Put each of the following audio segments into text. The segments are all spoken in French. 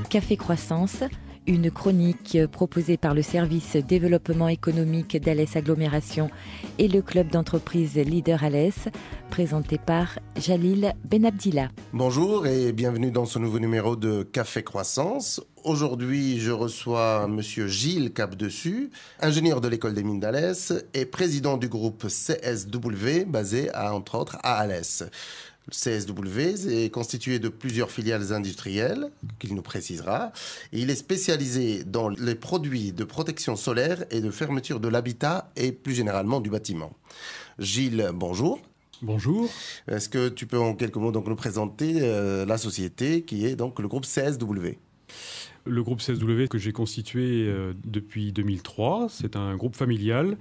Café Croissance, une chronique proposée par le service développement économique d'Alès Agglomération et le club d'entreprise Leader Alès, présenté par Jalil Benabdillah. Bonjour et bienvenue dans ce nouveau numéro de Café Croissance. Aujourd'hui, je reçois Monsieur Gilles Capdessus, ingénieur de l'école des mines d'Alès et président du groupe CSW, basé entre autres à Alès. Le CSW est constitué de plusieurs filiales industrielles, qu'il nous précisera. Et il est spécialisé dans les produits de protection solaire et de fermeture de l'habitat et plus généralement du bâtiment. Gilles, bonjour. Bonjour. Est-ce que tu peux en quelques mots donc nous présenter la société qui est donc le groupe CSW ? Le groupe CSW que j'ai constitué depuis 2003, c'est un groupe familial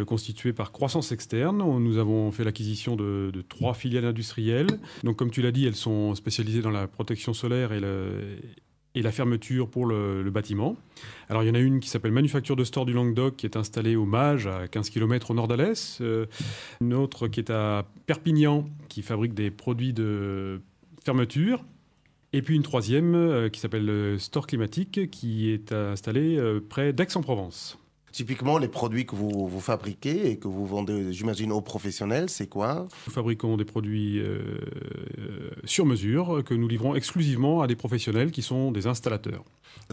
constitué par Croissance Externe. Nous avons fait l'acquisition de 3 filiales industrielles. Donc, comme tu l'as dit, elles sont spécialisées dans la protection solaire et la fermeture pour le bâtiment. Alors, il y en a une qui s'appelle Manufacture de Stores du Languedoc, qui est installée au Mage, à 15 km au nord d'Alès. Une autre qui est à Perpignan, qui fabrique des produits de fermeture. Et puis une troisième qui s'appelle Store Climatique, qui est installée près d'Aix-en-Provence. Typiquement, les produits que vous fabriquez et que vous vendez, j'imagine, aux professionnels, c'est quoi ? Nous fabriquons des produits sur mesure que nous livrons exclusivement à des professionnels qui sont des installateurs.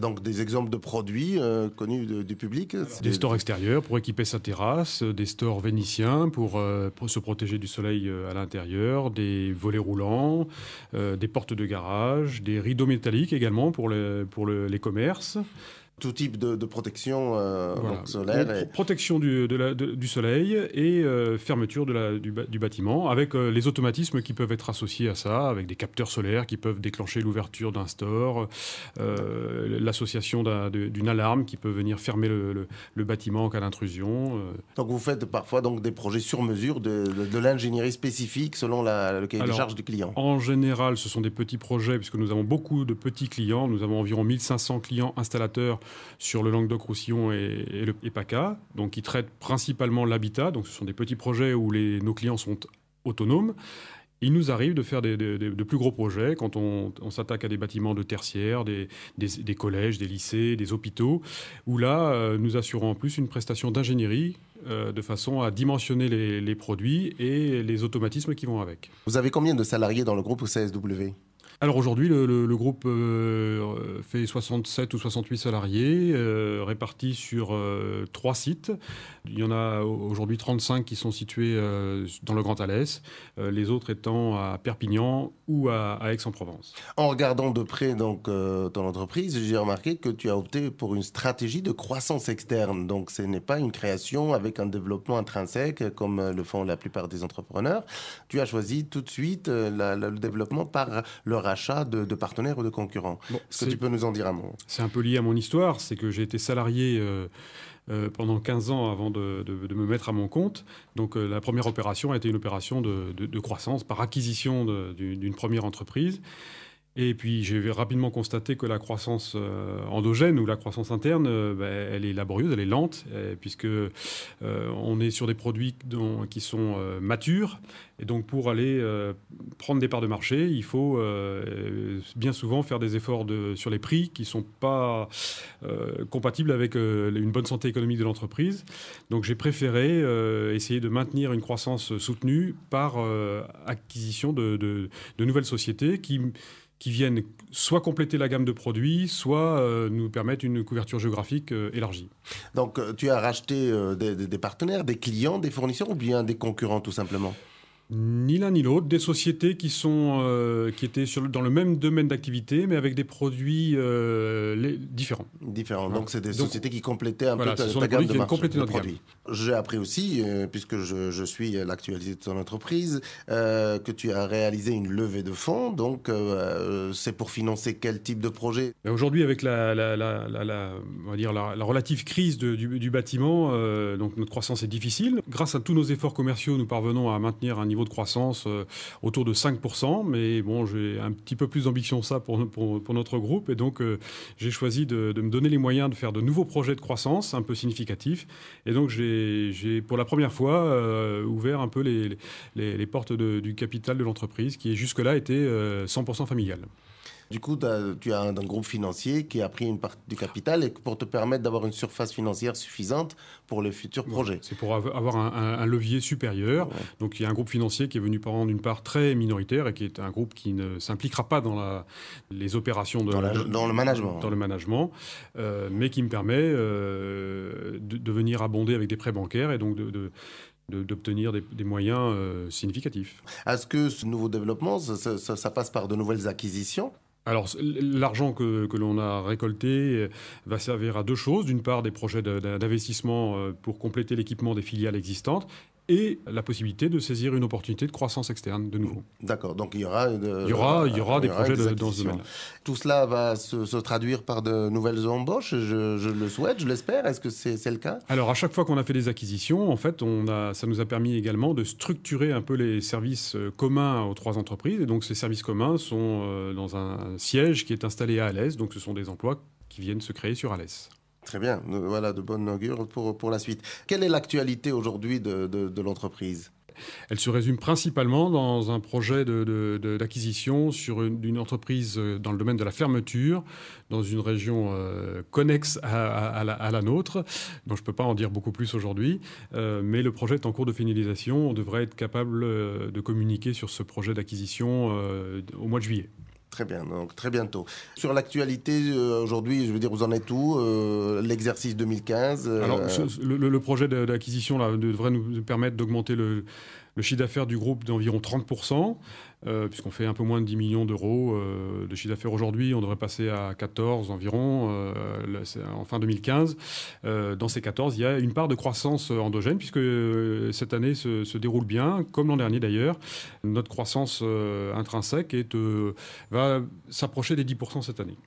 Donc des exemples de produits connus du public ? Des stores extérieurs pour équiper sa terrasse, des stores vénitiens pour se protéger du soleil à l'intérieur, des volets roulants, des portes de garage, des rideaux métalliques également pour les commerces. Tout type de protection donc solaire. Protection du soleil et fermeture du bâtiment, avec les automatismes qui peuvent être associés à ça, avec des capteurs solaires qui peuvent déclencher l'ouverture d'un store, l'association d'une alarme qui peut venir fermer le bâtiment en cas d'intrusion. Donc vous faites parfois donc, des projets sur mesure, de l'ingénierie spécifique selon le cahier de charge du client. En général, ce sont des petits projets, puisque nous avons beaucoup de petits clients. Nous avons environ 1500 clients installateurs sur le Languedoc-Roussillon et PACA, donc qui traitent principalement l'habitat. Donc ce sont des petits projets où nos clients sont autonomes. Il nous arrive de faire de plus gros projets quand on s'attaque à des bâtiments de tertiaire, des collèges, des lycées, des hôpitaux, où là, nous assurons en plus une prestation d'ingénierie de façon à dimensionner les produits et les automatismes qui vont avec. Vous avez combien de salariés dans le groupe CSW ? Alors aujourd'hui, le groupe fait 67 ou 68 salariés répartis sur 3 sites. Il y en a aujourd'hui 35 qui sont situés dans le Grand Alès, les autres étant à Perpignan ou à Aix-en-Provence. En regardant de près donc, ton entreprise, j'ai remarqué que tu as opté pour une stratégie de croissance externe. Donc ce n'est pas une création avec un développement intrinsèque comme le font la plupart des entrepreneurs. Tu as choisi tout de suite le développement par le rachat de partenaires ou de concurrents. Bon, est-ce que tu peux nous en dire un mot ? C'est un peu lié à mon histoire, c'est que j'ai été salarié pendant 15 ans avant de me mettre à mon compte. Donc la première opération a été une opération de croissance par acquisition d'une première entreprise. Et puis j'ai rapidement constaté que la croissance endogène ou la croissance interne, elle est laborieuse, elle est lente, puisque on est sur des produits qui sont matures. Et donc pour aller prendre des parts de marché, il faut bien souvent faire des efforts sur les prix qui ne sont pas compatibles avec une bonne santé économique de l'entreprise. Donc j'ai préféré essayer de maintenir une croissance soutenue par acquisition de nouvelles sociétés qui viennent soit compléter la gamme de produits, soit nous permettre une couverture géographique élargie. Donc tu as racheté des partenaires, des clients, des fournisseurs ou bien des concurrents tout simplement ? Ni l'un ni l'autre, des sociétés qui étaient dans le même domaine d'activité, mais avec des produits différents. Différents. Donc, c'est des sociétés qui complétaient un peu ta gamme de produits. J'ai appris aussi, puisque je suis l'actualité de ton entreprise, que tu as réalisé une levée de fonds. Donc, c'est pour financer quel type de projet ? Aujourd'hui, avec on va dire la relative crise du bâtiment, donc notre croissance est difficile. Grâce à tous nos efforts commerciaux, nous parvenons à maintenir un niveau de croissance autour de 5%, mais bon, j'ai un petit peu plus d'ambition que ça pour notre groupe, et donc j'ai choisi de me donner les moyens de faire de nouveaux projets de croissance un peu significatifs, et donc j'ai pour la première fois ouvert un peu les portes du capital de l'entreprise, qui jusque-là était 100% familial. Du coup, tu as un groupe financier qui a pris une partie du capital et pour te permettre d'avoir une surface financière suffisante pour le futur projet. C'est pour avoir un levier supérieur. Ouais. Donc il y a un groupe financier qui est venu prendre une part très minoritaire et qui est un groupe qui ne s'impliquera pas dans les opérations dans le management. Dans le management, mais qui me permet de venir abonder avec des prêts bancaires et donc d'obtenir des moyens significatifs. Est-ce que ce nouveau développement, ça passe par de nouvelles acquisitions ? Alors, l'argent que l'on a récolté va servir à deux choses. D'une part, des projets d'investissement pour compléter l'équipement des filiales existantes et la possibilité de saisir une opportunité de croissance externe de nouveau. D'accord, donc il y aura des projets dans ce domaine-là. Tout cela va se traduire par de nouvelles embauches, je le souhaite, je l'espère. Est-ce que c'est le cas ? Alors, à chaque fois qu'on a fait des acquisitions, en fait, ça nous a permis également de structurer un peu les services communs aux trois entreprises. Et donc, ces services communs sont dans un siège qui est installé à Alès. Donc, ce sont des emplois qui viennent se créer sur Alès. Très bien, voilà de bonnes augures pour la suite. Quelle est l'actualité aujourd'hui de l'entreprise ? Elle se résume principalement dans un projet d'acquisition sur une entreprise dans le domaine de la fermeture, dans une région connexe à la nôtre, dont je ne peux pas en dire beaucoup plus aujourd'hui, mais le projet est en cours de finalisation. On devrait être capable de communiquer sur ce projet d'acquisition au mois de juillet. Très bien, donc très bientôt. Sur l'actualité, aujourd'hui, je veux dire, vous en êtes où l'exercice 2015 Alors, le projet d'acquisition là, devrait nous permettre d'augmenter le chiffre d'affaires du groupe d'environ 30%, puisqu'on fait un peu moins de 10 millions d'euros de chiffre d'affaires aujourd'hui. On devrait passer à 14 environ en fin 2015. Dans ces 14, il y a une part de croissance endogène, puisque cette année se déroule bien, comme l'an dernier d'ailleurs. Notre croissance intrinsèque va s'approcher des 10% cette année.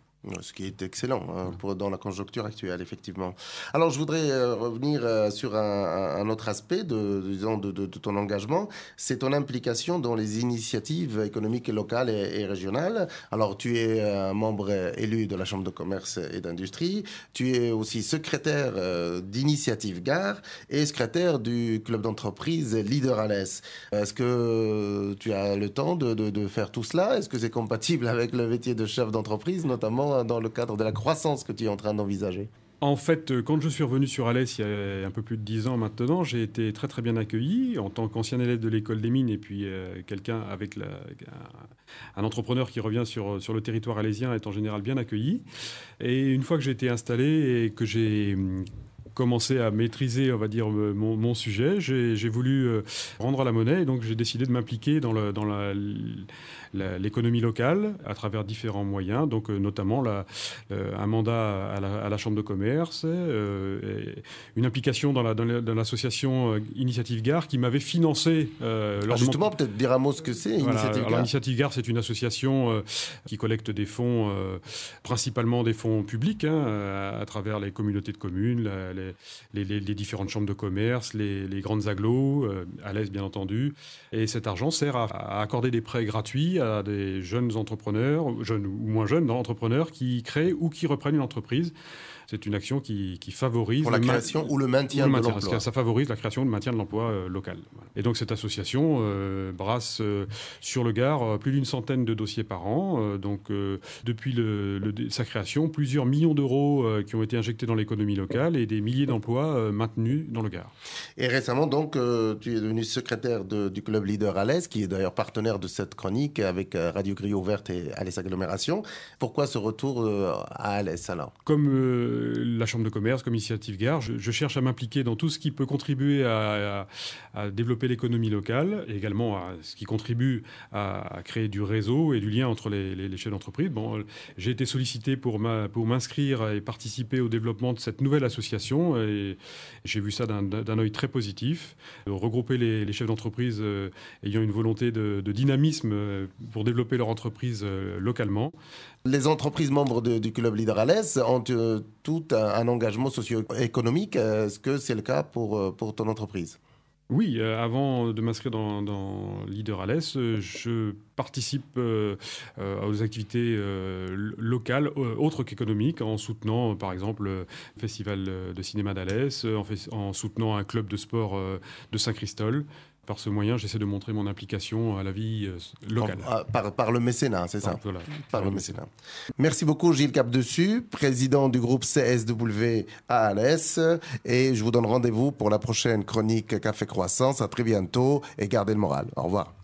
Ce qui est excellent dans la conjoncture actuelle, effectivement. Alors, je voudrais revenir sur un autre aspect de ton engagement. C'est ton implication dans les initiatives économiques locales et régionales. Alors, tu es un membre élu de la Chambre de commerce et d'industrie. Tu es aussi secrétaire d'Initiative Gare et secrétaire du club d'entreprise Leader Alès. Est-ce que tu as le temps de faire tout cela ? Est-ce que c'est compatible avec le métier de chef d'entreprise, notamment dans le cadre de la croissance que tu es en train d'envisager ? En fait, quand je suis revenu sur Alès il y a un peu plus de 10 ans maintenant, j'ai été très très bien accueilli en tant qu'ancien élève de l'école des mines et puis quelqu'un avec un entrepreneur qui revient sur le territoire alésien est en général bien accueilli. Et une fois que j'ai été installé et que j'ai commencé à maîtriser, on va dire, mon sujet, j'ai voulu rendre la monnaie et donc j'ai décidé de m'impliquer dans l'économie locale à travers différents moyens, donc notamment un mandat à la Chambre de commerce, une implication dans l'association Initiative Gare qui m'avait financé. Justement, peut-être dire un mot ce que c'est, Initiative Gare. Alors, Initiative Gare, c'est une association qui collecte des fonds, principalement des fonds publics, à travers les communautés de communes, les différentes chambres de commerce, les grandes agglos, Alès bien entendu. Et cet argent sert à accorder des prêts gratuits à des jeunes entrepreneurs, jeunes ou moins jeunes entrepreneurs qui créent ou qui reprennent une entreprise. C'est une action qui favorise... Pour la création ou le maintien de l'emploi. Ça favorise la création ou le maintien de l'emploi local. Voilà. Et donc cette association brasse sur le Gard plus d'une centaine de dossiers par an. Depuis sa création, plusieurs millions d'euros qui ont été injectés dans l'économie locale et des milliers d'emplois maintenus dans le Gard. Et récemment, donc, tu es devenu secrétaire du club Leader Alès, qui est d'ailleurs partenaire de cette chronique avec Radio Grille Ouverte et Alès Agglomération. Pourquoi ce retour à Alès alors ? Comme la Chambre de commerce, comme Initiative Gare, je cherche à m'impliquer dans tout ce qui peut contribuer à développer l'économie locale et également à ce qui contribue à créer du réseau et du lien entre les chefs d'entreprise. Bon, j'ai été sollicité pour m'inscrire et participer au développement de cette nouvelle association et j'ai vu ça d'un œil très positif. Regrouper les chefs d'entreprise ayant une volonté de dynamisme pour développer leur entreprise localement. Les entreprises membres du club Leader Alès ont tout un engagement socio-économique. Est-ce que c'est le cas pour ton entreprise ? Oui, avant de m'inscrire dans Leader Alès, je participe aux activités locales, autres qu'économiques, en soutenant par exemple le Festival de cinéma d'Alès, en soutenant un club de sport de Saint-Christol. par ce moyen, j'essaie de montrer mon implication à la vie locale. Par le mécénat, c'est ça? Voilà. Par le mécénat. Merci beaucoup, Gilles Capdessus, président du groupe CSW à Alès. Et je vous donne rendez-vous pour la prochaine chronique Café Croissance. À très bientôt et gardez le moral. Au revoir.